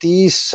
30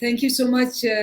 Thank you so much,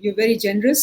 you're very generous.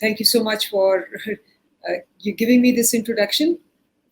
thank you so much for you giving me this introduction.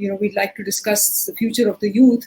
we'd like to discuss the future of the youth,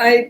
I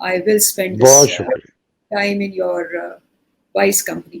I will spend this time in your wise company.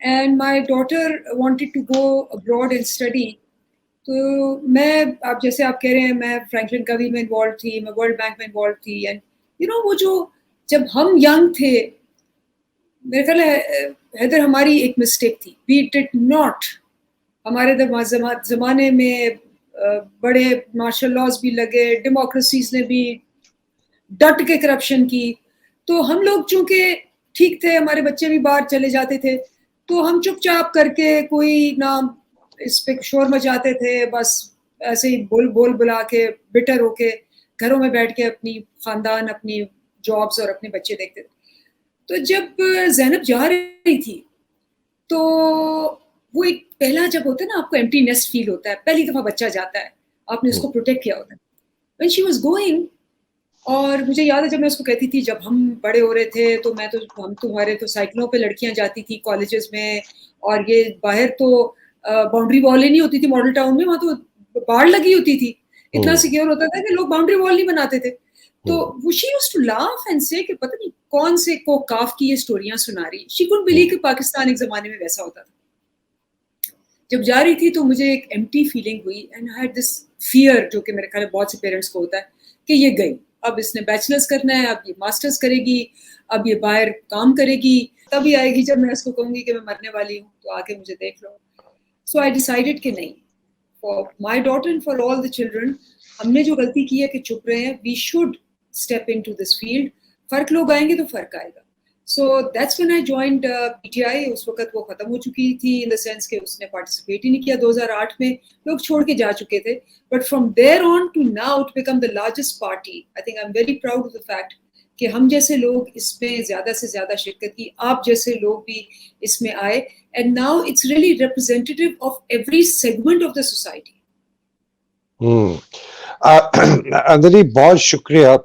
And my daughter wanted to go abroad and study, تو میں اب جیسے آپ کہہ رہے ہیں میں Franklin کوی میں انوالو تھی, میں ورلڈ بینک میں انوالو تھی, اینڈ یو نو وہ جو جب ہم ینگ تھے میرے خیال ہے حیدر ہماری ایک مسٹیک تھی, وی ڈڈ ناٹ, ہمارے زمانے میں بڑے مارشل لاز بھی لگے, ڈیموکریسیز نے بھی ڈٹ کے کرپشن کی, تو ہم لوگ چونکہ ٹھیک تھے, ہمارے بچے بھی باہر چلے جاتے تھے, تو ہم چپ چاپ کر کے کوئی نہ اس پہ شور مچاتے تھے, بس ایسے ہی بول بلا کے بٹر ہو کے گھروں میں بیٹھ کے اپنی خاندان, اپنی جابس اور اپنے بچے دیکھتے تھے. تو جب زینب جا رہی تھی تو وہ ایک پہلا جب ہوتا ہے نا آپ کو ایمٹی نیسٹ فیل ہوتا ہے, پہلی دفعہ بچہ جاتا ہے, آپ نے اس کو پروٹیکٹ کیا ہوتا ہے. when she was going, اور مجھے یاد ہے جب میں اس کو کہتی تھی جب ہم بڑے ہو رہے تھے تو ہم تمہارے تو سائیکلوں پہ لڑکیاں جاتی تھی کالجز میں, اور یہ باہر تو باؤنڈری وال ہی نہیں ہوتی تھی ماڈل ٹاؤن میں, وہاں تو باڑ لگی ہوتی تھی, اتنا سیکیور ہوتا تھا کہ لوگ باؤنڈری وال نہیں بناتے تھے. تو she used to laugh and say کہ پتہ نہیں کون سے کو کاف کی یہ سٹوریاں سنا رہی. she couldn't believe کہ پاکستان ایک زمانے میں ویسا ہوتا تھا. جب جا رہی تھی تو مجھے ایک ایمٹی فیلنگ ہوئی, and I had this fear جو کہ میرے خیال ہے بہت سے پیرنٹس کو ہوتا ہے کہ یہ گئی, اب اس نے بیچلرز کرنا ہے, اب یہ ماسٹرز کرے گی, اب یہ باہر کام کرے گی, تبھی آئے گی جب میں اس کو کہوں گی کہ میں مرنے والی ہوں تو آ کے مجھے دیکھ لو. سو I decided کہ نہیں, for my daughter and for all the children, ہم نے جو غلطی کی ہے کہ چپ رہے ہیں, we should step into this field. فرق لوگ آئیں گے تو فرق آئے گا. So that's when I joined PTI. اس وقت وہ ختم ہو چکی تھی in the sense کہ اس نے participate ہی نہیں کیا. 2008 میں لوگ چھوڑ کے جا چکے تھے. But from there on to now it become the largest party. I think I'm very proud of the fact کہ ہم جیسے لوگ اس میں زیادہ سے زیادہ شرکت کی, آپ جیسے لوگ بھی اس میں آئے, and now it's really representative of every segment of the society. اندری بہت شکریہ.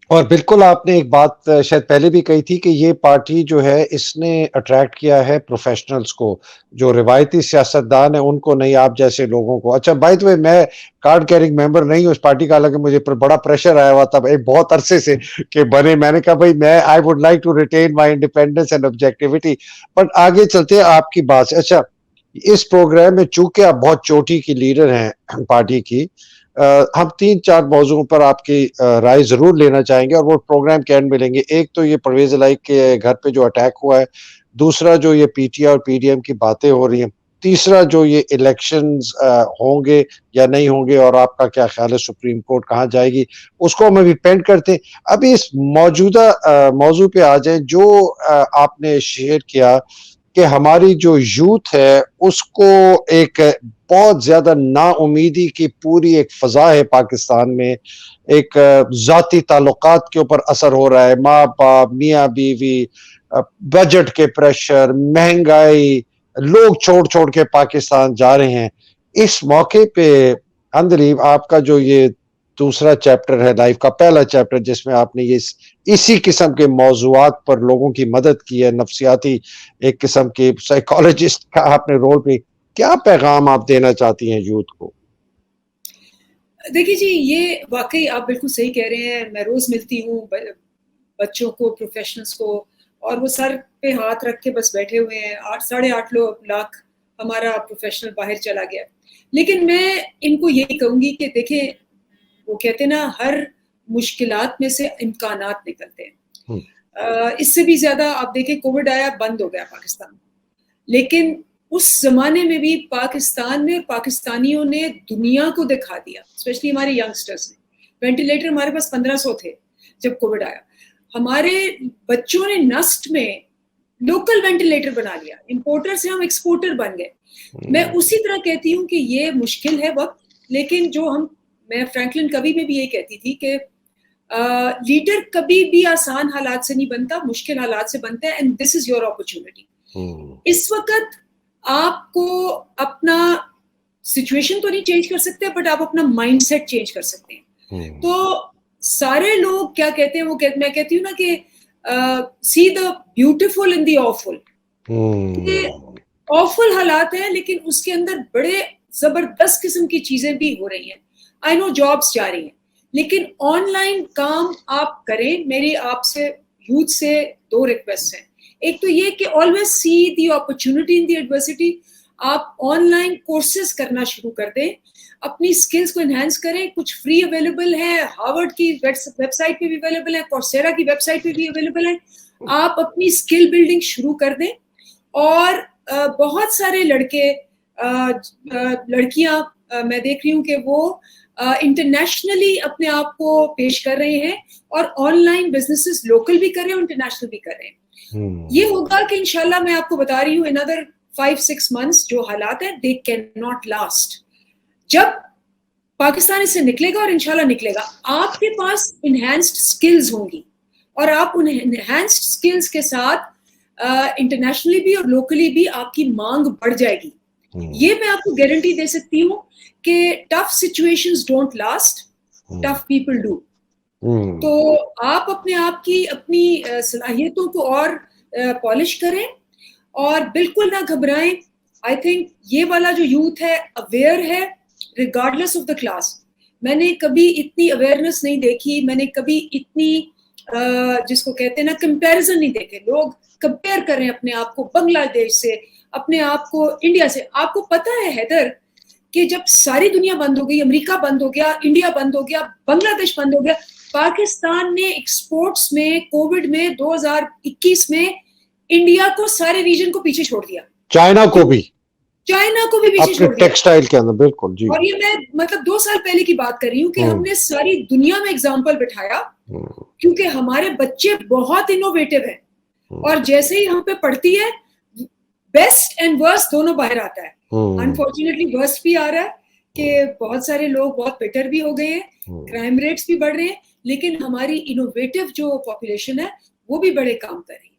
اور بالکل آپ نے ایک بات شاید پہلے بھی کہی تھی کہ یہ پارٹی جو ہے اس نے اٹریکٹ کیا ہے پروفیشنلز کو, جو روایتی سیاستدان ہیں ان کو نہیں, آپ جیسے لوگوں کو. اچھا بائی دی وے میں کارڈ کیرنگ ممبر نہیں ہوں اس پارٹی کا, حالانکہ مجھے بڑا پریشر آیا ہوا تھا بہت عرصے سے کہ بنے. میں نے کہا بھائی میں I would like to retain my independence and objectivity, but آگے چلتے ہیں آپ کی بات سے. اچھا اس پروگرام میں چونکہ آپ بہت چوٹی کی لیڈر ہیں پارٹی کی, ہم 3-4 موضوعوں پر آپ کی رائے ضرور لینا چاہیں گے اور وہ پروگرام کے اینڈ میں لیں گے. ایک تو یہ پرویز الہی کے گھر پہ جو اٹیک ہوا ہے, دوسرا جو یہ پی ٹی آئی اور پی ڈی ایم کی باتیں ہو رہی ہیں, تیسرا جو یہ الیکشنز ہوں گے یا نہیں ہوں گے اور آپ کا کیا خیال ہے سپریم کورٹ کہاں جائے گی, اس کو ہم ابھی پینڈ کرتے ہیں. ابھی اس موجودہ موضوع پہ آ جائیں جو آپ نے شیئر کیا کہ ہماری جو یوتھ ہے اس کو ایک بہت زیادہ نا امیدی کی پوری ایک فضا ہے پاکستان میں, ایک ذاتی تعلقات کے اوپر اثر ہو رہا ہے, ماں باپ, میاں بیوی, بجٹ کے پریشر, مہنگائی, لوگ چھوڑ کے پاکستان جا رہے ہیں. اس موقع پہ اندلیب آپ کا جو یہ دوسرا چیپٹر ہے لائف کا, پہلا چیپٹر جس میں آپ نے یہ اسی قسم کے موضوعات پر لوگوں کی مدد کی ہے, نفسیاتی ایک قسم کے سائیکالوجسٹ کا آپ نے رول پہ, کیا پیغام آپ دینا چاہتی ہیں یوتھ کو؟ دیکھیے جی, یہ واقعی آپ بالکل صحیح کہہ رہے ہیں. میں روز ملتی ہوں بچوں کو, پروفیشنلز کو, اور وہ سر پہ ہاتھ رکھ کے بس بیٹھے ہوئے ہیں. 8.5 لاکھ ہمارا پروفیشنل باہر چلا گیا. لیکن میں ان کو یہی کہوں گی کہ دیکھیں, وہ کہتے ہیں نا ہر مشکلات میں سے امکانات نکلتے ہیں. اس سے بھی زیادہ آپ دیکھیں کووڈ آیا, بند ہو گیا پاکستان, لیکن اس زمانے میں بھی پاکستان میں پاکستانیوں نے دنیا کو دکھا دیا, اسپیشلی ہمارے ینگسٹرز نے. وینٹیلیٹر ہمارے پاس 1500 تھے جب کووڈ آیا. ہمارے بچوں نے نسٹ میں لوکل وینٹیلیٹر بنا لیا, امپورٹر سے ہم ایکسپورٹر بن گئے. میں اسی طرح کہتی ہوں کہ یہ مشکل ہے وقت, لیکن جو میں فرینکلن کوی میں بھی یہ کہتی تھی کہ لیڈر کبھی بھی آسان حالات سے نہیں بنتا, مشکل حالات سے بنتا ہے, and this is your opportunity. اس وقت آپ کو اپنا سچویشن تو نہیں چینج کر سکتے, بٹ آپ اپنا مائنڈ سیٹ چینج کر سکتے ہیں. تو سارے لوگ کیا کہتے ہیں, وہ میں کہتی ہوں نا کہ سی دا بیوٹیفل ان دی آفل. آفل حالات ہیں لیکن اس کے اندر بڑے زبردست قسم کی چیزیں بھی ہو رہی ہیں. آئی نو جابس جا رہی ہیں, لیکن آن لائن کام آپ کریں. میری آپ سے یوتھ سے 2 ریکویسٹ ہیں. ایک تو یہ کہ always see the opportunity in the adversity. آپ آن لائن کورسز کرنا شروع کر دیں, اپنی اسکلس کو انہینس کریں. کچھ فری اویلیبل ہے, ہارورڈ کی ویب سائٹ پہ بھی اویلیبل ہے, کورسیرا کی ویب سائٹ پہ بھی اویلیبل ہے. آپ اپنی اسکل بلڈنگ شروع کر دیں. اور بہت سارے لڑکے لڑکیاں میں دیکھ رہی ہوں کہ وہ انٹرنیشنلی اپنے آپ کو پیش کر رہے ہیں, اور آن لائن بزنسز لوکل بھی کر رہے ہیں, انٹرنیشنل بھی کر رہے ہیں. یہ ہوگا کہ انشاءاللہ میں آپ کو بتا رہی ہوں another 5-6 months جو حالات ہیں they cannot last. جب پاکستان اس سے نکلے گا, اور انشاءاللہ نکلے گا, آپ کے پاس انہینسڈ سکلز ہوں گی, اور آپ ان انہینسڈ سکلز کے ساتھ انٹرنیشنلی بھی اور لوکلی بھی آپ کی مانگ بڑھ جائے گی. یہ میں آپ کو گارنٹی دے سکتی ہوں کہ tough situations don't last, tough people do. تو آپ اپنے آپ کی اپنی صلاحیتوں کو اور پالش کریں, اور بالکل نہ گھبرائیں. آئی تھنک یہ والا جو یوتھ ہے اویئر ہے ریگارڈلیس آف دا کلاس. میں نے کبھی اتنی اویئرنیس نہیں دیکھی, میں نے کبھی اتنی جس کو کہتے ہیں نا کمپیریزن نہیں دیکھے. لوگ کمپیئر کریں اپنے آپ کو بنگلہ دیش سے, اپنے آپ کو انڈیا سے. آپ کو پتہ ہے حیدر کہ جب ساری دنیا بند ہو گئی, امریکہ بند ہو گیا, انڈیا بند ہو گیا, بنگلہ دیش بند ہو گیا, پاکستان نے ایکسپورٹس میں کووڈ میں 2021 میں انڈیا کو سارے ریجن کو پیچھے چھوڑ دیا, چائنا کو بھی پیچھے چھوڑ دیا. ٹیکسٹائل کے اندر بالکل جی. اور یہ میں مطلب 2 سال پہلے کی بات کر رہی ہوں کہ ہم نے ساری دنیا میں اگزامپل بٹھایا, کیونکہ ہمارے بچے بہت انوویٹو ہیں, اور جیسے ہی ہم پہ پڑتی ہے بیسٹ اینڈ ورسٹ دونوں باہر آتا ہے. انفارچونیٹلی ورسٹ بھی آ رہا ہے کہ بہت سارے لوگ بہت بیٹر بھی ہو گئے ہیں, کرائم ریٹس بھی بڑھ رہے ہیں, لیکن ہماری انوویٹو جو پاپولیشن ہے وہ بھی بڑے کام کر رہی ہے.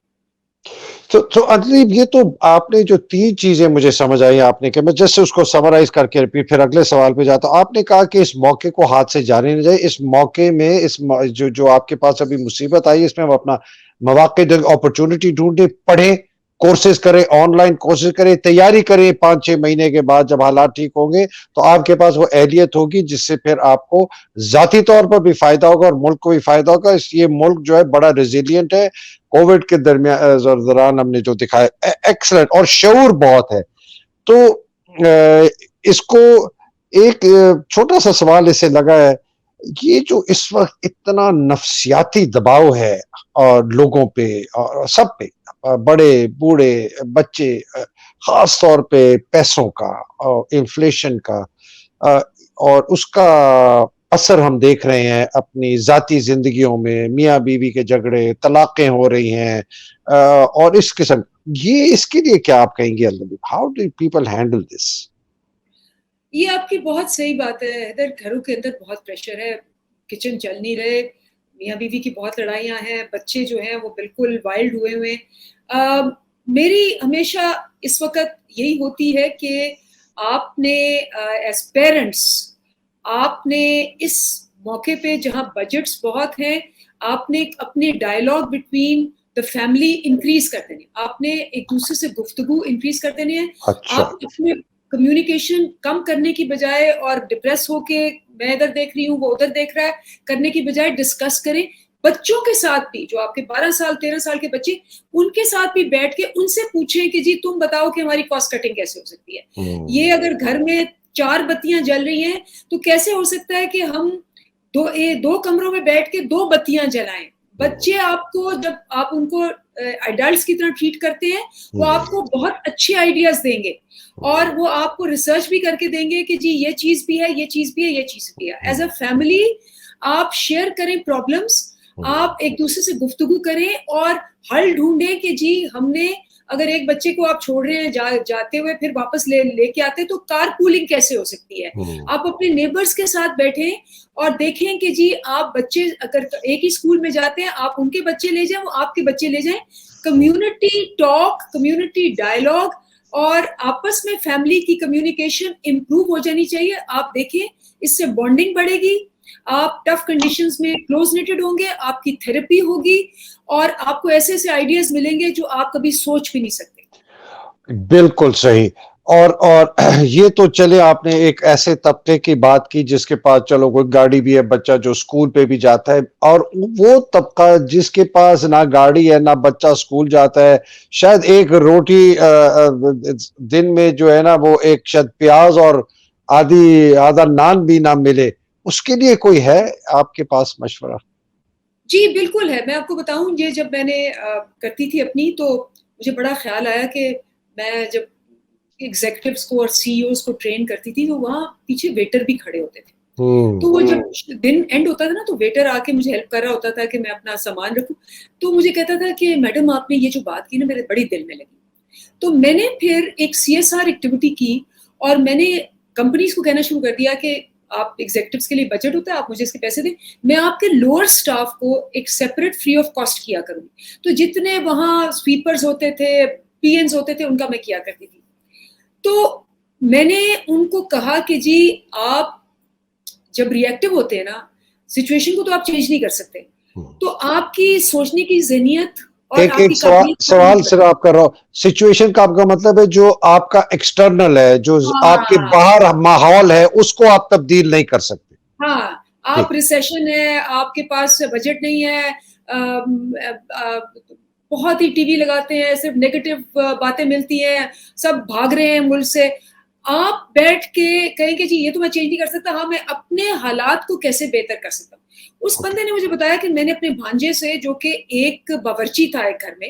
تو ادیب, یہ تو آپ نے جو 3 چیزیں مجھے سمجھ آئی آپ نے, کہ میں جس سے اس کو سمرائز کر کے پھر اگلے سوال پہ جاتا ہوں. آپ نے کہا کہ اس موقع کو ہاتھ سے جانے نہ جائے, اس موقع میں اس جو آپ کے پاس ابھی مصیبت آئی اس میں ہم اپنا مواقع اپرچونٹی ڈھونڈیں, پڑھیں, کورسز کریں, آن لائن کورسز کریں, تیاری کریں. 5-6 مہینے کے بعد جب حالات ٹھیک ہوں گے تو آپ کے پاس وہ اہلیت ہوگی جس سے پھر آپ کو ذاتی طور پر بھی فائدہ ہوگا اور ملک کو بھی فائدہ ہوگا. یہ ملک جو ہے بڑا ریزیلینٹ ہے. کووڈ کے دوران ہم نے جو دکھایا ایکسلنٹ, اور شعور بہت ہے. تو اس کو ایک چھوٹا سا سوال اسے لگا ہے, یہ جو اس وقت اتنا نفسیاتی دباؤ ہے اور لوگوں پہ اور سب پہ, بڑے بوڑھے بچے, خاص طور پہ پیسوں کا اور انفلیشن کا, اور اس کا اثر ہم دیکھ رہے ہیں اپنی ذاتی زندگیوں میں, میاں بیوی کے جھگڑے, طلاقیں ہو رہی ہیں, اور اس قسم, یہ اس کے لیے کیا آپ کہیں گے؟ How do people handle this? یہ آپ کی بہت صحیح بات ہے حیدر, گھروں کے اندر بہت پریشر ہے, کچن چل نہیں رہے, میاں بیوی کی بہت لڑائیاں ہیں, بچے جو ہیں وہ بالکل وائلڈ ہوئے ہوئے ہیں. میری ہمیشہ اس وقت یہی ہوتی ہے کہ آپ نے ایز پیرنٹس آپ نے اس موقع پہ جہاں بجٹس بہت ہیں, آپ نے اپنے dialogue between the family increase کر دینے, آپ نے ایک دوسرے سے گفتگو انکریز کر دینے ہیں. آپ اپنے کمیونیکیشن کم کرنے کی بجائے اور ڈپریس ہو کے میں ادھر دیکھ رہی ہوں وہ ادھر دیکھ رہا ہے کرنے کی بجائے ڈسکس کریں. بچوں کے ساتھ بھی, جو آپ کے 12 سال 13 سال کے بچے, ان کے ساتھ بھی بیٹھ کے ان سے پوچھیں کہ جی تم بتاؤ کہ ہماری کاسٹ کٹنگ کیسے ہو سکتی ہے. یہ اگر گھر میں 4 بتیاں جل رہی ہیں تو کیسے ہو سکتا ہے کہ ہم 2 کمروں میں بیٹھ کے 2 بتیاں جلائیں. بچے آپ کو, جب آپ ان کو ایڈلٹس کی طرح ٹریٹ کرتے ہیں, وہ آپ کو بہت اچھے آئیڈیاز دیں گے, اور وہ آپ کو ریسرچ بھی کر کے دیں گے کہ جی یہ چیز بھی ہے, یہ چیز بھی ہے, یہ چیز بھی ہے. ایز اے فیملی آپ شیئر کریں پرابلمس, آپ ایک دوسرے سے گفتگو کریں اور حل ڈھونڈیں کہ جی ہم نے, اگر ایک بچے کو آپ چھوڑ رہے ہیں جاتے ہوئے پھر واپس لے کے آتے تو کار پولنگ کیسے ہو سکتی ہے. آپ اپنے نیبرز کے ساتھ بیٹھیں اور دیکھیں کہ جی آپ بچے اگر ایک ہی اسکول میں جاتے ہیں, آپ ان کے بچے لے جائیں, وہ آپ کے بچے لے جائیں. کمیونٹی ٹاک, کمیونٹی ڈائلاگ, اور آپس میں فیملی کی کمیونیکیشن امپروو ہو جانی چاہیے. آپ دیکھیں اس سے بانڈنگ بڑھے گی, آپ ٹف کنڈیشنز میں کلوز نیٹڈ ہوں گے, آپ کی تھیراپی ہوگی, اور آپ کو ایسے ایسے آئیڈیاز ملیں گے جو آپ کبھی سوچ بھی نہیں سکتے. بالکل صحیح. اور یہ تو چلے آپ نے ایک ایسے طبقے کی بات کی جس کے پاس چلو کوئی گاڑی بھی ہے, بچہ جو اسکول پہ بھی جاتا ہے, اور وہ طبقہ جس کے پاس نہ گاڑی ہے نہ بچہ اسکول جاتا ہے, شاید ایک روٹی دن میں جو ہے نا وہ ایک شاید پیاز اور آدھا نان بھی نہ ملے, اس کے لیے کوئی ہے آپ کے پاس مشورہ؟ جی بالکل ہے. میں آپ کو بتاؤں, یہ جب میں نے کرتی تھی اپنی, تو مجھے بڑا خیال آیا کہ میں جب ایگزیکٹوز کو اور سی ای اوز کو ٹرین کرتی تھی تو وہاں پیچھے ویٹر بھی کھڑے ہوتے تھے. تو وہ جب دن اینڈ ہوتا تھا نا تو ویٹر آ کے مجھے ہیلپ کر رہا ہوتا تھا کہ میں اپنا سامان رکھوں. تو مجھے کہتا تھا کہ میڈم آپ نے یہ جو بات کی نا میرے بڑی دل میں لگی. تو میں نے پھر ایک سی ایس آر ایکٹیویٹی کی اور میں نے کمپنیز کو کہنا شروع کر دیا کہ آپ ایگزیکٹوز کے لیے بجٹ ہوتا ہے, آپ مجھے اس کے پیسے دیں, میں آپ کے لوور سٹاف کو ایک سیپریٹ فری آف کاسٹ کیا کروں گی. تو جتنے وہاں سویپرز ہوتے تھے, پی اینز ہوتے تھے, ان کا میں کیا کرتی تھی. تو میں نے ان کو کہا کہ جی آپ جب ری ایکٹیو ہوتے ہیں نا سچویشن کو تو آپ چینج نہیں کر سکتے, تو آپ کی سوچنے کی ذہنیت اور ایک آپ کی سوال صرف آپ کر رہا ہوں, سچویشن کا آپ کا مطلب ہے جو آپ کا ایکسٹرنل ہے, جو آپ کے باہر ماحول ہے, اس کو آپ تبدیل نہیں کر سکتے. ہاں, آپ ریسیشن ہے, آپ کے پاس بجٹ نہیں ہے, بہت ہی ٹی وی لگاتے ہیں, صرف نیگیٹو باتیں ملتی ہیں, سب بھاگ رہے ہیں ملک سے, آپ بیٹھ کے کہیں کہ جی یہ تو میں چینج نہیں کر سکتا, ہاں میں اپنے حالات کو کیسے بہتر کر سکتا ہوں. اس بندے نے مجھے بتایا کہ میں نے اپنے بھانجے سے, جو کہ ایک باورچی تھا ایک گھر میں,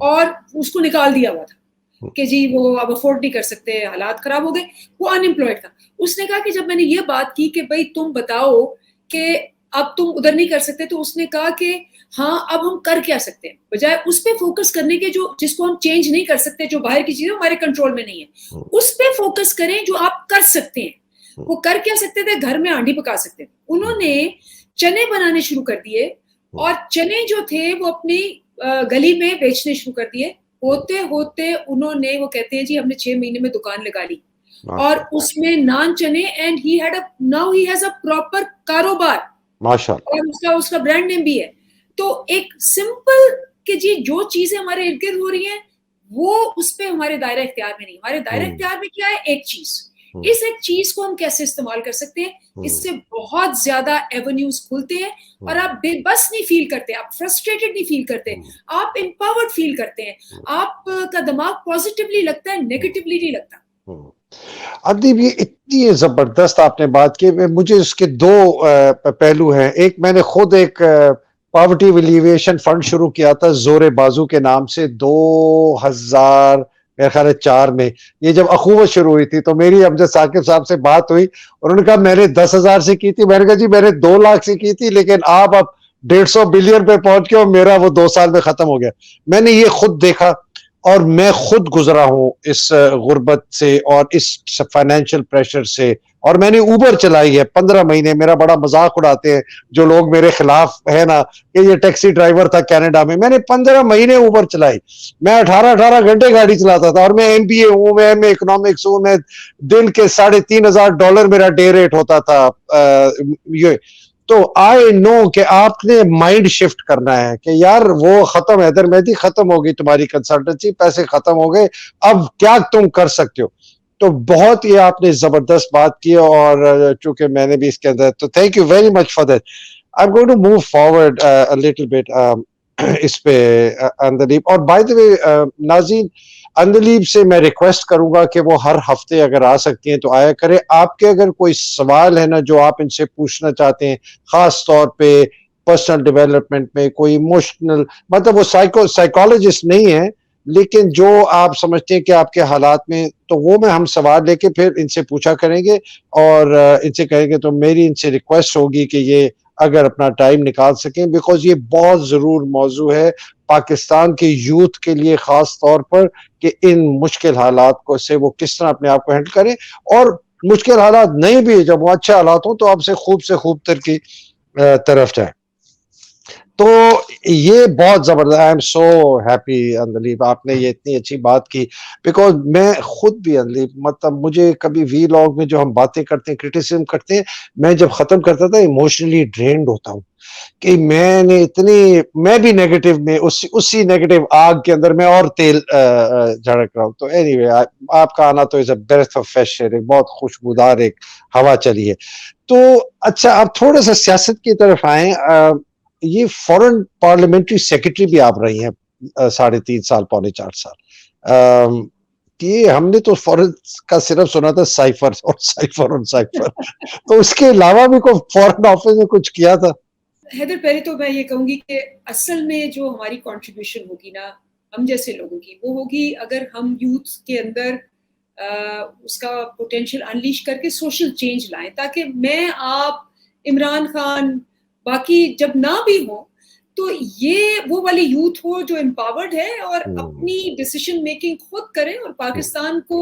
اور اس کو نکال دیا ہوا تھا کہ جی وہ اب افورڈ نہیں کر سکتے, حالات خراب ہو گئے, وہ ان امپلائڈ تھا. اس نے کہا کہ جب میں نے یہ بات کی کہ بھائی تم بتاؤ کہ اب تم ادھر نہیں کر سکتے, تو اس نے کہا کہ ہاں اب ہم کر کیا سکتے ہیں, بجائے اس پہ فوکس کرنے کے جو جس کو ہم چینج نہیں کر سکتے, جو باہر کی چیزیں ہمارے کنٹرول میں نہیں ہے, اس پہ فوکس کریں جو آپ کر سکتے ہیں. وہ کر کیا سکتے تھے, گھر میں آنڈی پکا سکتے تھے. انہوں نے چنے بنانے شروع کر دیے, اور چنے جو تھے وہ اپنی گلی میں بیچنے شروع کر دیے. ہوتے ہوتے انہوں نے, وہ کہتے ہیں جی ہم نے 6 مہینے میں دکان لگا لی, اور اس میں نان چنے, and he had now he has a proper کاروبار, اور اس کا برانڈ نیم بھی ہے. تو ایک سمپل کہ جی جو چیزیں ہمارے ارد گرد ہو رہی ہیں وہ اس پہ ہمارے دائرہ اختیار میں نہیں. ہمارے دائرہ اختیار میں کیا ہے, ایک چیز, اس ایک چیز کو ہم کیسے استعمال کر سکتے ہیں. اس سے بہت زیادہ ایونیوز کھلتے ہیں, اور آپ بے بس نہیں فیل کرتے, آپ فرسٹریٹڈ نہیں فیل کرتے, آپ امپاورڈ فیل کرتے ہیں, آپ کا دماغ پازیٹیولی لگتا ہے, نیگیٹیولی نہیں لگتا. ادیب یہ اتنی زبردست آپ نے بات کی, مجھے اس کے دو پہلو ہیں. ایک میں نے خود ایک پاورٹی ویلیویشن فنڈ شروع کیا تھا زور بازو کے نام سے 2000 میرے خیال ہے 4 میں. یہ جب اخوت شروع ہوئی تھی تو میری امجد ثاقب صاحب سے بات ہوئی, اور انہوں نے کہا میں نے 10,000 سے کی تھی. میں نے کہا جی میں نے 2 لاکھ سے کی تھی, لیکن آپ اب 150 بلین پہ پہنچ کے, اور میرا وہ 2 سال میں ختم ہو گیا. میں نے یہ خود دیکھا, اور میں خود گزرا ہوں اس غربت سے اور اس فائنینشیل پریشر سے, اور میں نے اوبر چلائی ہے 15 مہینے. میرا بڑا مذاق اڑاتے ہیں جو لوگ میرے خلاف ہے نا کہ یہ ٹیکسی ڈرائیور تھا کینیڈا میں. میں نے 15 مہینے اوبر چلائی, میں 18 گھنٹے گاڑی چلاتا تھا, اور میں MBA ہوں, میں اکنامکس ہوں, میں دن کے $3,500 میرا ڈے ریٹ ہوتا تھا. یہ تو آئی نو کہ آپ نے مائنڈ شفٹ کرنا ہے کہ یار وہ ختم, حیدر مہدی ختم ہو گئی تمہاری کنسلٹنسی, پیسے ختم ہو گئے, اب کیا تم کر سکتے ہو. تو بہت ہی آپ نے زبردست بات کی, اور چونکہ میں نے بھی اس کے اندر, تو thank you very much for that. I am going to move forward little bit اس پہ اندلیب. اور بائی دی وے ناظرین, اندلیب سے میں ریکویسٹ کروں گا کہ وہ ہر ہفتے اگر آ سکتی ہیں تو آیا کرے. آپ کے اگر کوئی سوال ہے نا جو آپ ان سے پوچھنا چاہتے ہیں, خاص طور پہ پرسنل ڈیولپمنٹ میں, کوئی ایموشنل, مطلب وہ سائیکالوجسٹ نہیں ہے, لیکن جو آپ سمجھتے ہیں کہ آپ کے حالات میں, تو وہ میں ہم سوال لے کے پھر ان سے پوچھا کریں گے, اور ان سے کہیں گے. تو میری ان سے ریکویسٹ ہوگی کہ یہ اگر اپنا ٹائم نکال سکیں, بیکاز یہ بہت ضرور موضوع ہے پاکستان کے یوتھ کے لیے, خاص طور پر کہ ان مشکل حالات کو سے وہ کس طرح اپنے آپ کو ہینڈل کریں, اور مشکل حالات نہیں بھی, جب وہ اچھے حالات ہوں تو آپ سے خوب تر کی طرف جائیں. تو یہ بہت زبردست. آئی ایم سو ہیپی اندلیب آپ نے یہ اتنی اچھی بات کی, بیکاز میں خود بھی اندلیب مطلب مجھے کبھی وی لاگ میں جو ہم باتیں کرتے ہیں کرٹیسزم کرتے ہیں, میں جب ختم کرتا تھا ایموشنلی ڈرینڈ ہوتا ہوں کہ میں نے اتنی, میں بھی نیگیٹو میں اسی نیگیٹو آگ کے اندر میں اور تیل جھڑک رہا ہوں. تو اینی وے آپ کا آنا تو از اے بریتھ آف فریش ایئر, ایک بہت خوشبودار ایک ہوا چلی ہے. تو اچھا آپ تھوڑا سا سیاست کی طرف آئیں. یہ فورن پارلیمنٹری سیکرٹری بھی آپ رہی ہیں 3.5 سال پونے 4 سال. کہ ہم نے تو فورن کا صرف سنا تھا سائفر اور سائفر اور سائفر, تو اس کے علاوہ بھی کوئی فورن آفس میں کچھ کیا تھا؟ حیدر پہلے تو میں یہ کہوں گی کہ اصل میں جو ہماری کنٹریبیوشن ہوگی نا ہم جیسے لوگوں کی, وہ ہوگی اگر ہم یوتھ کے اندر اس کا پوٹینشیل انلیش کر کے سوشل چینج لائیں, تاکہ میں آپ عمران خان باقی جب نہ بھی ہوں تو یہ وہ والی یوتھ ہو جو امپاورڈ ہے اور اپنی ڈیسیشن میکنگ خود کرے اور پاکستان کو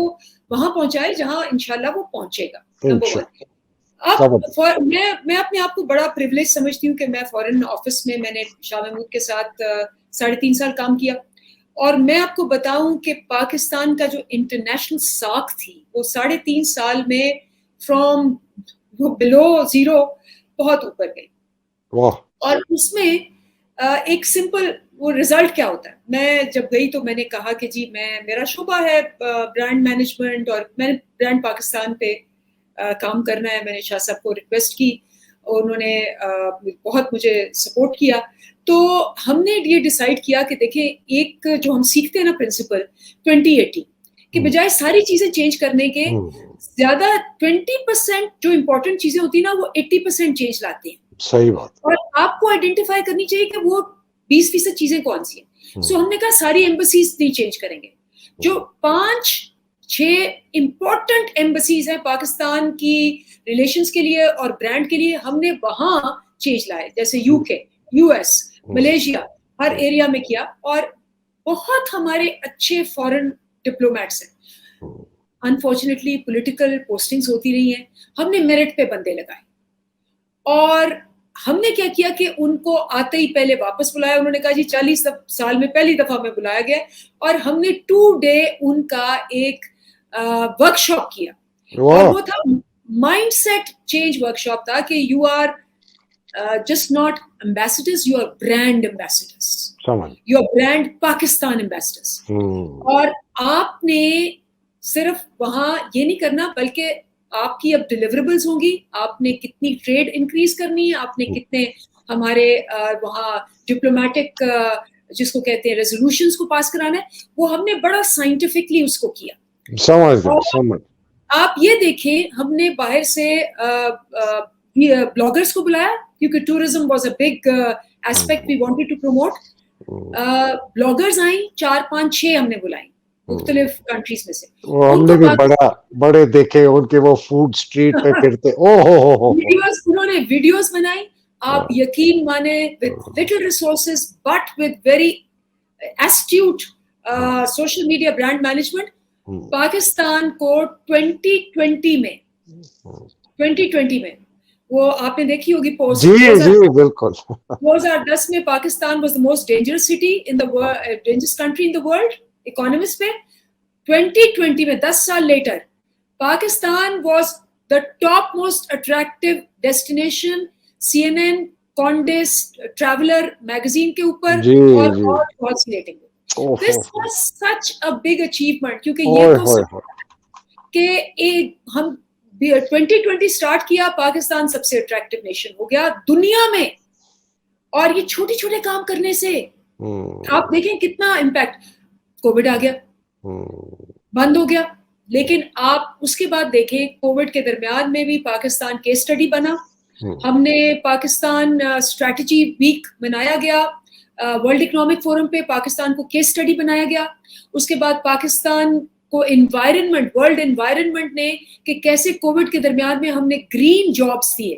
وہاں پہنچائے جہاں انشاءاللہ وہ پہنچے گا. نمبر 1. اب میں اپنے آپ کو بڑا پریولیج سمجھتی ہوں کہ میں فورن آفس میں نے شاہ محمود کے ساتھ 3.5 سال کام کیا, اور میں آپ کو بتاؤں کہ پاکستان کا جو انٹرنیشنل ساکھ تھی وہ 3.5 سال میں فرام بلو زیرو بہت اوپر گئی. اور اس میں ایک سمپل وہ رزلٹ کیا ہوتا ہے. میں جب گئی تو میں نے کہا کہ جی میرا شعبہ ہے برانڈ مینجمنٹ اور میں نے برانڈ پاکستان پہ کام کرنا ہے. میں نے شاہ صاحب کو ریکویسٹ کی اور انہوں نے بہت مجھے سپورٹ کیا. تو ہم نے یہ ڈیسائیڈ کیا کہ دیکھیں ایک جو ہم سیکھتے ہیں نا پرنسپل 2080 کہ بجائے ساری چیزیں چینج کرنے کے زیادہ 20% جو امپورٹنٹ چیزیں ہوتی ہیں نا وہ 80% چینج لاتے ہیں. صحیح بات. اور آپ کو آئیڈینٹیفائی کرنی چاہیے کہ وہ 20% چیزیں کون سی ہیں. سو ہم نے کہا ساری ایمبسیز نہیں چینج کریں گے, جو 5-6 امپورٹنٹ ایمبسیز ہیں پاکستان کی ریلیشنز کے لیے اور برانڈ کے لیے, ہم نے وہاں چینج لائے. جیسے UK, US, ملیشیا, ہر ایریا میں کیا. اور بہت ہمارے اچھے فورن ڈپلومیٹس ہیں. انفارچونیٹلی پولیٹیکل پوسٹنگز ہوتی رہی ہیں, ہم نے میرٹ پہ بندے لگائے اور ہم نے کیا کیا کہ ان کو آتے ہی پہلے واپس بلایا. انہوں نے کہا جی 40 سال میں پہلی دفعہ میں بلایا گیا, اور ہم نے 2 ڈے ان کا ایک ورک شاپ کیا. اور وہ تھا mindset change workshop تھا کہ you are just not ambassadors, you are brand ambassadors, you are brand Pakistan ambassadors. اور آپ نے صرف وہاں یہ نہیں کرنا بلکہ آپ کی اب ڈیلیوریبلز ہوں گی, آپ نے کتنی ٹریڈ انکریز کرنی ہے, آپ نے کتنے ہمارے وہاں ڈپلومیٹک جس کو کہتے ہیں ریزولوشنز کو پاس کرانا ہے, وہ ہم نے بڑا سائنٹیفکلی اس کو کیا. سمجھ آپ یہ دیکھیں ہم نے باہر سے بلاگرز کو بلایا کیونکہ tourism was a big aspect we wanted to promote. Bloggers آئیں 4-5-6 ہم نے بلائیں مختلف کنٹریز میں سے. ہم نے بھی بڑے دیکھے ان کے وہ فوڈ اسٹریٹ پہ پھرتے, انہوں نے ویڈیوز بنائی. آپ یقین مانے with little resources but with very astute social media brand management, Pakistan کو 2020 میں وہ آپ نے دیکھی ہوگی پوسٹ. جی بالکل. 2010 میں Pakistan was the most dangerous city in the world, dangerous country in the world economist پہ. 2020 میں 10 سال later Pakistan was the top most attractive destination CNN Condé Traveler magazine کے اوپر اور بہت سی rating. This was such a big achievement کیونکہ یہ تو کہ ہم 2020 سٹارٹ کیا, پاکستان سب سے اٹریکٹیو نیشن ہو گیا دنیا میں. اور یہ چھوٹے چھوٹے کام کرنے سے آپ دیکھیں کتنا امپیکٹ. کووڈ آ گیا, بند ہو گیا, لیکن آپ اس کے بعد دیکھیں کووڈ کے درمیان میں بھی پاکستان کیس اسٹڈی بنا. ہم نے پاکستان اسٹریٹجی ویک منایا گیا, ورلڈ اکنامک فورم پہ پاکستان کو کیس اسٹڈی بنایا گیا. اس کے بعد پاکستان کو انوائرمنٹ, ورلڈ انوائرمنٹ نے کہ کیسے کووڈ کے درمیان میں ہم نے گرین جابس دیے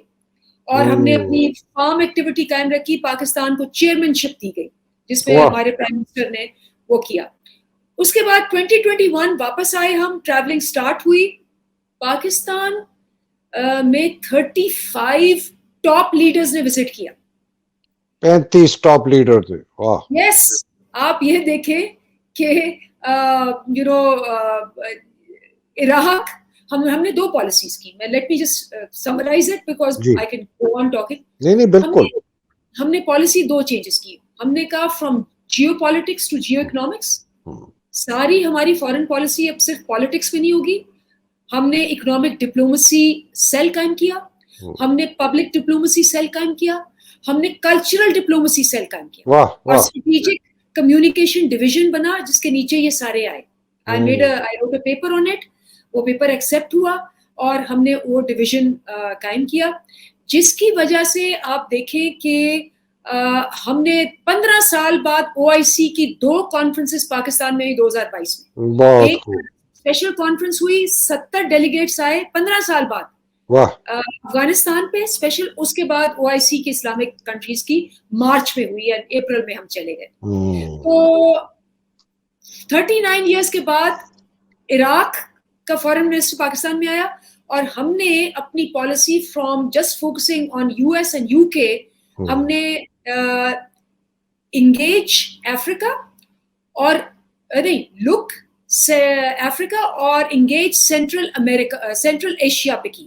اور ہم نے اپنی فارم ایکٹیویٹی قائم رکھی. پاکستان کو چیئرمین شپ دی گئی جس میں ہمارے پرائم منسٹر نے وہ کیا. اس کے بعد 2021 واپس آئے ہم, ٹریولنگ سٹارٹ ہوئی. پاکستان میں 35 ٹاپ لیڈرز نے وزٹ کیا 35 ٹاپ لیڈر تھے. واہ. یس آپ یہ دیکھیں کہ یو نو عراق ہم نے 2 پالیسیز کی. میں let me just summarize it because جی I can go on talking. نہیں بالکل. ہم نے پالیسی 2 چینجز کی. ہم نے کہا from geopolitics to geoeconomics. ساری ہماری فارن پالیسی اب صرف پالیٹکس میں نہیں ہوگی. ہم نے اکنامک ڈپلومسی سیل قائم کیا, ہم نے پبلک ڈپلومسی سیل قائم کیا, ہم نے کلچرل ڈپلومسی سیل قائم کیا, واہ اور واہ. اسٹریٹجک کمیونیکیشن ڈویژن بنا جس کے نیچے یہ سارے آئے. I wrote a paper on it. وہ پیپر ایکسیپٹ ہوا اور ہم نے وہ ڈویژن قائم کیا, جس کی وجہ سے آپ دیکھیں کہ ہم نے 15 سال بعد OIC کی 2 کانفرنسز پاکستان میں 2022 میں. بہت ایک خوب. اسپیشل کانفرنس ہوئی, 70 ڈیلیگیٹس آئے 15 سال بعد. واہ. افغانستان پہ اسپیشل. اس کے بعد OIC کی اسلامک کنٹریز کی مارچ میں ہوئی, اپریل میں ہم چلے گئے. تو 39 ایئرس کے بعد عراق کا فارن منسٹر پاکستان میں آیا, اور ہم نے اپنی policy from just focusing on US and UK, ہم نے انگیج افریقہ اور نہیں لک افریقہ اور انگیج سینٹرل امریکہ, سینٹرل ایشیا پہ کی,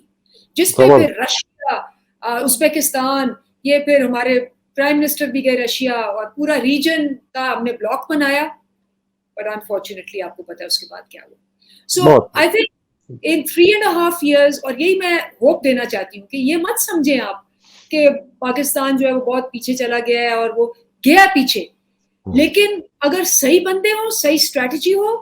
جس پہ پھر رشیا, ازبیکستان, یہ پھر ہمارے پرائم منسٹر بھی گئے رشیا, اور پورا ریجن کا ہم نے بلاک بنایا. بٹ انفارچونیٹلی آپ کو پتا ہے اس کے بعد کیا ہوا. سو آئی تھنک ان 3.5 years, اور یہی میں ہوپ دینا چاہتی ہوں کہ یہ مت سمجھیں آپ کہ پاکستان جو ہے وہ بہت پیچھے چلا گیا ہے, اور وہ گیا پیچھے. لیکن اگر صحیح بندے ہوں, صحیح اسٹریٹجی ہو,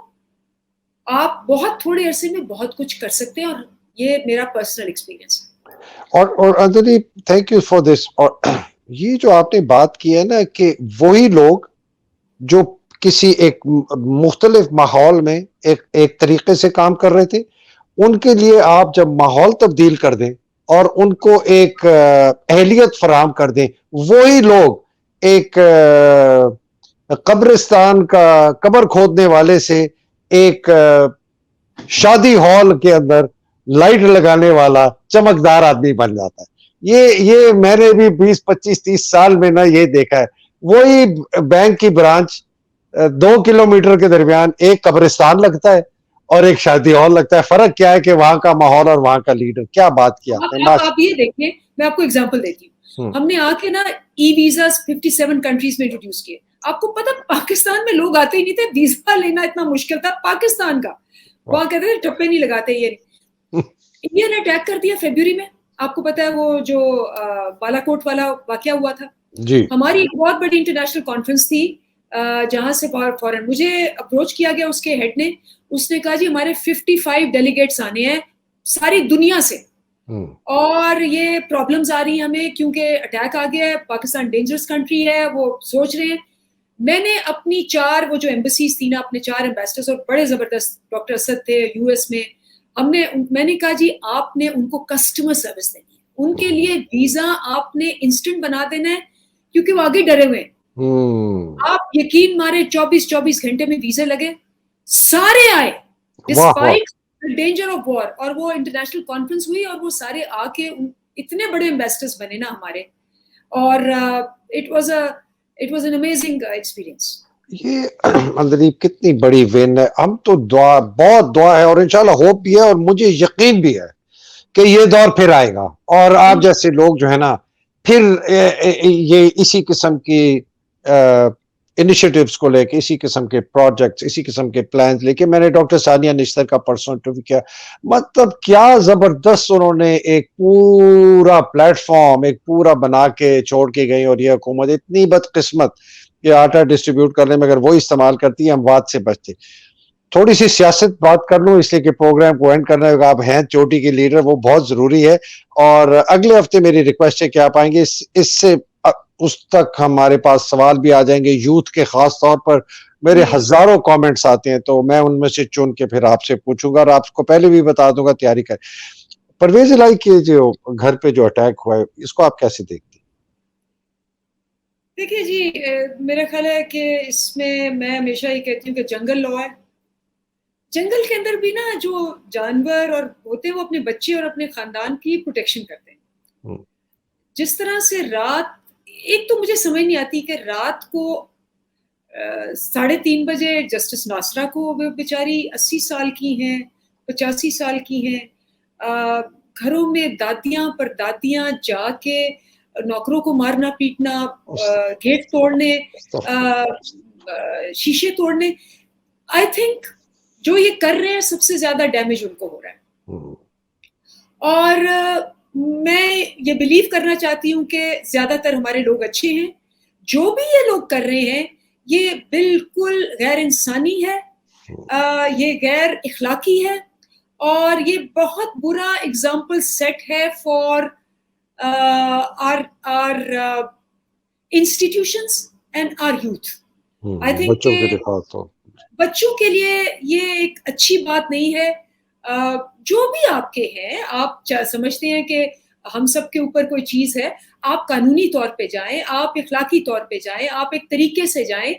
آپ بہت تھوڑے عرصے میں بہت کچھ کر سکتے ہیں, اور یہ میرا پرسنل ایکسپیرینس ہے. اور اندری تھینک یو فار دس. اور یہ جو آپ نے بات کی ہے نا کہ وہی لوگ جو کسی ایک مختلف ماحول میں ایک طریقے سے کام کر رہے تھے, ان کے لیے آپ جب ماحول تبدیل کر دیں اور ان کو ایک اہلیت فراہم کر دیں, وہی لوگ ایک قبرستان کا قبر کھودنے والے سے ایک شادی ہال کے اندر لائٹ لگانے والا چمکدار آدمی بن جاتا ہے. یہ میں نے بھی 20 25 30 سال میں نا یہ دیکھا ہے. وہی بینک کی برانچ 2 کلومیٹر کے درمیان ایک قبرستان لگتا ہے اور ایک شادی ہال لگتا ہے. فرق کیا ہے کہ وہاں کا ماحول اور وہاں کا لیڈر. کیا بات کیا آپ یہ دیکھیں, میں آپ کو ایگزامپل دیتی ہوں. ہم نے آ کے نا ای ویزاز 57 کنٹریز میں انٹروڈیوس کیے. آپ کو پتا پاکستان میں لوگ آتے ہی نہیں تھے, ویزا لینا اتنا مشکل تھا پاکستان کا. وہاں کہتے تھے ٹپے نہیں لگاتے. یہ انڈیا نے اٹیک کر دیا فیبروری میں. آپ کو پتا ہے وہ جو بالا کوٹ والا واقعہ ہوا تھا. ہماری ایک بہت بڑی انٹرنیشنل کانفرنس تھی جہاں سے فورن مجھے اپروچ کیا گیا اس کے ہیڈ نے. اس نے کہا جی ہمارے 55 ڈیلیگیٹس آنے ہیں ساری دنیا سے, اور یہ پرابلمز آ رہی ہیں ہمیں کیونکہ اٹیک آ گیا ہے, پاکستان ڈینجرس کنٹری ہے, وہ سوچ رہے ہیں. میں نے اپنی 4 وہ جو ایمبیسیز تھی نا, اپنے 4 ایمبیسڈرز, اور بڑے زبردست ڈاکٹر اسد تھے US میں, میں نے کہا جی آپ نے ان کو کسٹمر سروس دینی ہے, ان کے لیے ویزا آپ نے انسٹنٹ بنا دینا ہے کیونکہ وہ آگے ڈرے ہوئے ہیں. آپ یقین مارے 24 گھنٹے میں ویزے لگے, سارے آئے ڈسپائٹ ڈینجر آف وار. اور وہ انٹرنیشنل کانفرنس ہوئی اور وہ سارے آ کے اتنے بڑے انویسٹرز بنے نا ہمارے, اور it was an amazing experience. یہ اندریب کتنی بڑی ون ہے. ہم تو بہت دعا ہے اور انشاءاللہ ہوپ بھی ہے اور مجھے یقین بھی ہے کہ یہ دور پھر آئے گا, اور آپ جیسے لوگ جو ہے نا پھر یہ اسی قسم کی انیشیٹیوز کو لے کے, اسی قسم کے پروجیکٹس, اسی قسم کے پلانز لے کے. میں نے ڈاکٹر ثانیہ نشتر کا پرسنل انٹرویو کیا, مطلب کیا زبردست انہوں نے ایک پورا پلیٹ فارم ایک پورا بنا کے چھوڑ کے گئی. اور یہ حکومت اتنی بدقسمت کہ آٹا ڈسٹریبیوٹ کرنے میں اگر وہ استعمال کرتی ہے ہم بات سے بچتے. تھوڑی سی سیاست بات کر لوں اس لیے کہ پروگرام کو اینڈ کرنا ہوگا. آپ ہیں چوٹی کے لیڈر, وہ بہت ضروری ہے, اور اگلے ہفتے میری ریکویسٹ ہے کہ آپ آئیں گے. اس سے اس تک ہمارے پاس سوال بھی آ جائیں گے یوتھ کے, خاص طور پر میرے ہزاروں کامنٹس آتے ہیں تو میں ان میں سے چن کے پھر آپ سے پوچھوں گا, اور آپ کو پہلے بھی بتا دوں گا تیاری کریں. پرویز الہی کے جو گھر پہ جو اٹیک ہوا ہے اس کو آپ کیسے دیکھتے ہیں؟ دیکھیے جی, میرا خیال ہے کہ اس میں ہمیشہ یہ کہتی ہوں کہ جنگل لا ہے. جنگل کے اندر بھی نا جو جانور اور ہوتے ہیں وہ اپنے بچے اور اپنے خاندان کی پروٹیکشن کرتے ہیں. جس طرح سے رات ایک تو مجھے سمجھ نہیں آتی کہ رات کو 3:30 بجے جسٹس ناصرہ کو وہ بیچاری 80 سال کی ہیں 85 سال کی ہیں گھروں میں دادیاں پر دادیاں جا کے نوکروں کو مارنا پیٹنا گیٹ توڑنے شیشے توڑنے آئی تھنک جو یہ کر رہے ہیں سب سے زیادہ ڈیمیج ان کو ہو رہا ہے اور میں یہ بلیو کرنا چاہتی ہوں کہ زیادہ تر ہمارے لوگ اچھے ہیں جو بھی یہ لوگ کر رہے ہیں یہ بالکل غیر انسانی ہے یہ غیر اخلاقی ہے اور یہ بہت برا اگزامپل سیٹ ہے for our institutions and our youth I think کہ بچوں کے لیے یہ ایک اچھی بات نہیں ہے جو بھی آپ کے ہیں آپ سمجھتے ہیں کہ ہم سب کے اوپر کوئی چیز ہے آپ قانونی طور پہ جائیں آپ اخلاقی طور پہ جائیں آپ ایک طریقے سے جائیں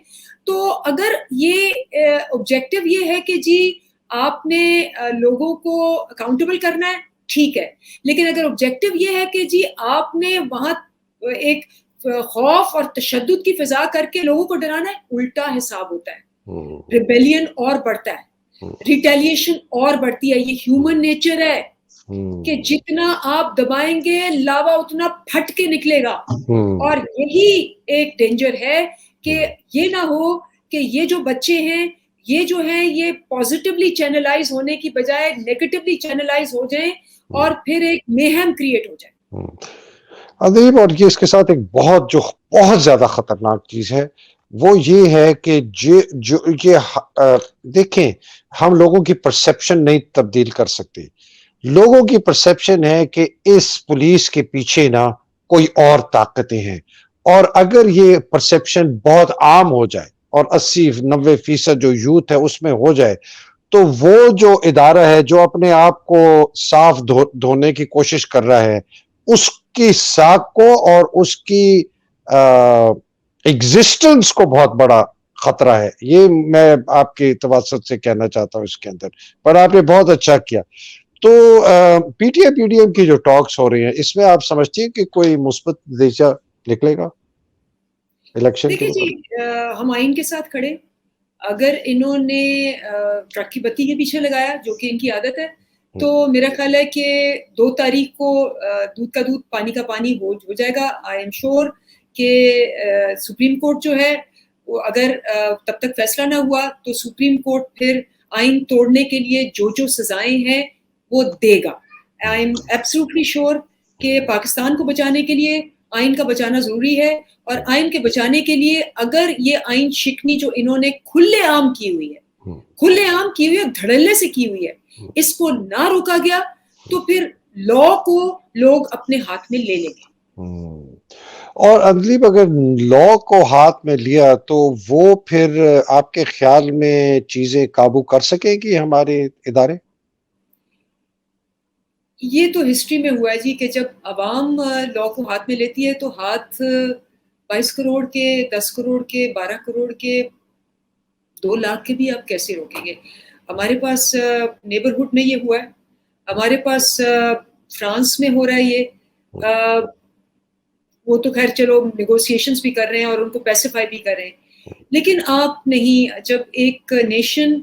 تو اگر یہ آبجیکٹو یہ ہے کہ جی آپ نے لوگوں کو اکاؤنٹیبل کرنا ہے ٹھیک ہے لیکن اگر آبجیکٹو یہ ہے کہ جی آپ نے وہاں ایک خوف اور تشدد کی فضا کر کے لوگوں کو ڈرانا ہے الٹا حساب ہوتا ہے ریبیلین اور بڑھتا ہے ریٹیلیشن اور بڑھتی ہے یہ ہیومن نیچر ہے کہ جتنا آپ دبائیں گے لاوا اتنا پھٹ کے نکلے گا اور یہی ایک ڈینجر ہے کہ یہ نہ ہو کہ یہ جو بچے ہیں یہ جو ہیں یہ پازیٹیولی چینلائز ہونے کی بجائے نیگیٹیولی چینلائز ہو جائیں اور پھر ایک میہم کریٹ ہو جائے. ادیب اور یہ اس کے ساتھ ایک بہت زیادہ خطرناک چیز ہے وہ یہ ہے کہ جو یہ دیکھیں ہم لوگوں کی پرسیپشن نہیں تبدیل کر سکتے. لوگوں کی پرسیپشن ہے کہ اس پولیس کے پیچھے نہ کوئی اور طاقتیں ہیں اور اگر یہ پرسیپشن بہت عام ہو جائے اور 80-90% جو یوتھ ہے اس میں ہو جائے تو وہ جو ادارہ ہے جو اپنے آپ کو صاف دھونے کی کوشش کر رہا ہے اس کی ساکھ کو اور اس کی ایگزسٹنس کو بہت بڑا خطرہ ہے. یہ میں آپ کے توسط سے کہنا چاہتا ہوں اس کے اندر پر آپ نے بہت اچھا کیا. تو پی ٹی ایم کی جو ٹاکس ہو رہی ہیں اس میں آپ سمجھتی ہیں کہ کوئی مثبت نتیجہ نکلے گا الیکشن کے؟ دیکھیں جی ہم آئین کے ساتھ کھڑے اگر انہوں نے ٹرک کی بتی کے پیچھے لگایا جو کہ ان کی عادت ہے تو میرا خیال ہے کہ 2 تاریخ کو دودھ کا دودھ پانی کا پانی ہو جائے گا. آئی ایم شیور کہ سپریم کورٹ جو ہے وہ اگر تب تک فیصلہ نہ ہوا تو سپریم کورٹ پھر آئین توڑنے کے لیے جو سزائیں ہیں وہ دے گا. آئی ایم ایبسلیوٹلی شیور کہ پاکستان کو بچانے کے لیے آئین کا بچانا ضروری ہے اور آئین کے بچانے کے لیے اگر یہ آئین شکنی جو انہوں نے کھلے عام کی ہوئی ہے دھڑلے سے کی ہوئی ہے اس کو نہ روکا گیا تو پھر لا کو لوگ اپنے ہاتھ میں لے لیں گے. اور ادلیب اگر لا کو ہاتھ میں لیا تو وہ پھر آپ کے خیال میں چیزیں قابو کر سکے گی ہمارے ادارے؟ یہ تو ہسٹری میں ہوا ہے جی کہ جب عوام لا کو ہاتھ میں لیتی ہے تو ہاتھ 22 کروڑ کے 10 کروڑ کے 12 کروڑ کے 2 لاکھ کے بھی آپ کیسے روکیں گے. ہمارے پاس نیبرہڈ میں یہ ہوا ہے ہمارے پاس فرانس میں ہو رہا ہے یہ وہ تو خیر چلو نیگوسیشنز بھی کر رہے ہیں اور ان کو پیسیفائی بھی کر رہے ہیں لیکن آپ نہیں جب ایک نیشن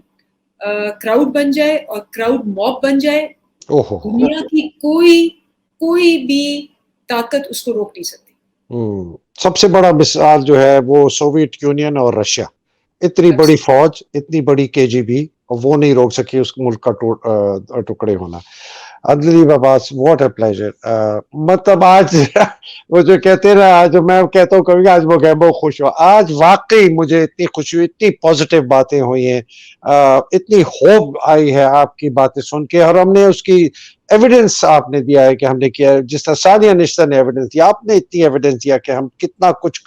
کراؤڈ بن جائے اور کراؤڈ موب بن جائے دنیا کی کوئی بھی طاقت اس کو روک نہیں سکتی. سب سے بڑا مثال جو ہے وہ سوویت یونین اور رشیا. اتنی بڑی فوج اتنی بڑی KGB وہ نہیں روک سکی اس ملک کا ٹکڑے ہونا. Idlib Abbas what a pleasure. مطلب آج وہ جو کہتے نا آج میں کہتا ہوں کبھی آج وہ بہت خوش ہوا. آج واقعی مجھے اتنی خوشی ہوئی اتنی پازیٹیو باتیں ہوئی ہیں اتنی ہوپ آئی ہے آپ کی باتیں سن کے اور ہم نے اس کی ایویڈنس آپ نے دیا ہے کہ ہم نے کیا جس طرح ثانیہ نشتر نے ایویڈنس دیا آپ نے اتنی ایویڈنس دیا کہ ہم کتنا کچھ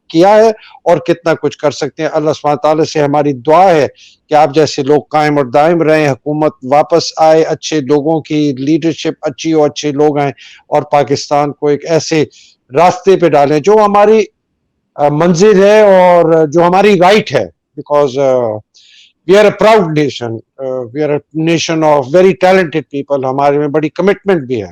کیا ہے اور کتنا کچھ کر سکتے ہیں. اللہ سبحانہ تعالیٰ سے ہماری دعا ہے کہ آپ جیسے لوگ قائم اور دائم رہیں حکومت واپس آئے اچھے لوگوں کی لیڈرشپ اچھی ہو اچھے لوگ آئیں اور پاکستان کو ایک ایسے راستے پہ ڈالیں جو ہماری منزل ہے اور جو ہماری رائٹ ہے because we are a proud nation we are a nation of very talented people ہمارے میں بڑی کمٹمنٹ بھی ہے